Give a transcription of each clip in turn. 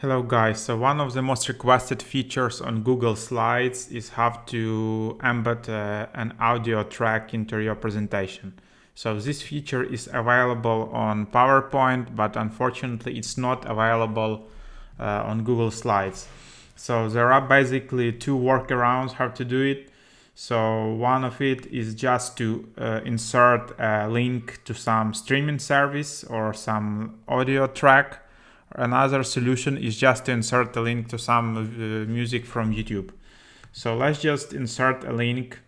Hello guys, so one of the most requested features on Google Slides is how to embed an audio track into your presentation. So this feature is available on PowerPoint, but unfortunately it's not available on Google Slides. So there are basically two workarounds how to do it. So one of it is just to insert a link to some streaming service or some audio track. Another solution is just to insert a link to some music from YouTube. So let's just insert a link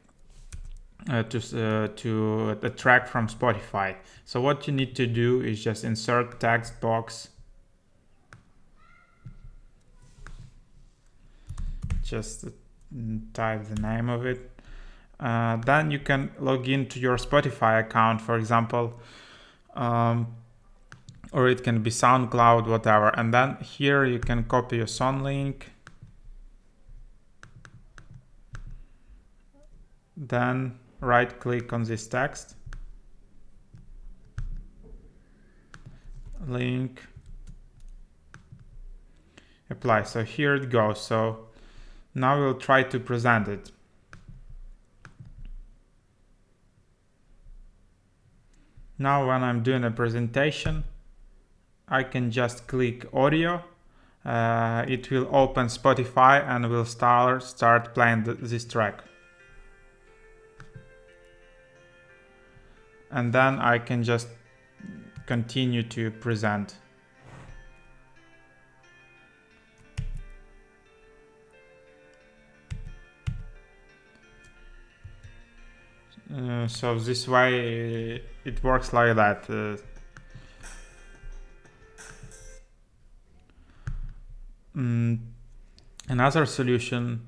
to the track from Spotify. So what you need to do is just insert text box. Just type the name of it. Then you can log into your Spotify account, for example. Or it can be SoundCloud, whatever. And then here you can copy your song link. Then right click on this text. Link. Apply. So here it goes. So now we'll try to present it. Now when I'm doing a presentation, I can just click audio. It will open Spotify and will start playing this track. And then I can just continue to present. So this way it works like that. Another solution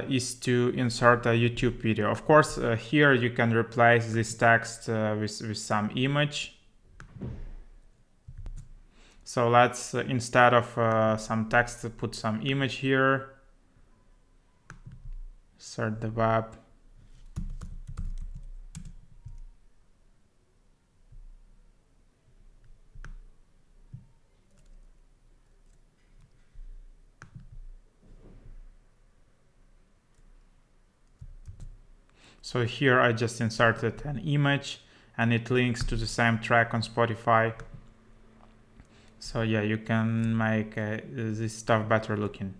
is to insert a YouTube video. Of course, here you can replace this text with some image. So let's, instead of some text, put some image here. Insert the web. So here I just inserted an image and it links to the same track on Spotify. So yeah, you can make this stuff better looking.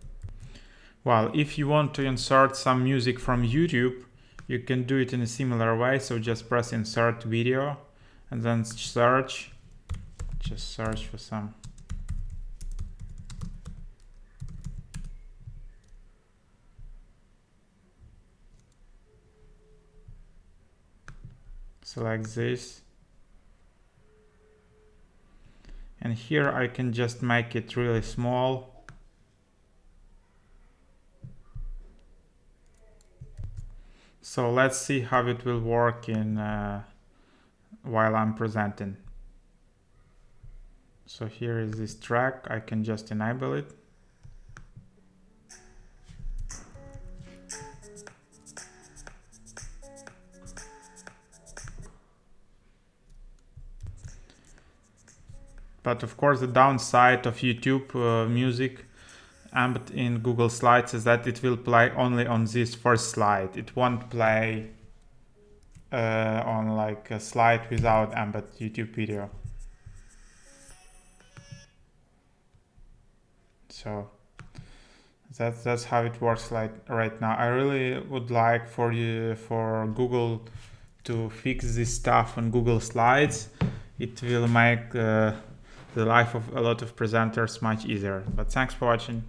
Well, if you want to insert some music from YouTube, you can do it in a similar way. So just press insert video and then search. Just search for some. Select this. And here I can just make it really small. So let's see how it will work in while I'm presenting. So here is this track. I can just enable it. But of course, the downside of YouTube music embedded in Google Slides is that it will play only on this first slide. It won't play on like a slide without embedded YouTube video. So that's how it works like right now. I really would like for Google to fix this stuff on Google Slides. It will make the life of a lot of presenters much easier. But thanks for watching.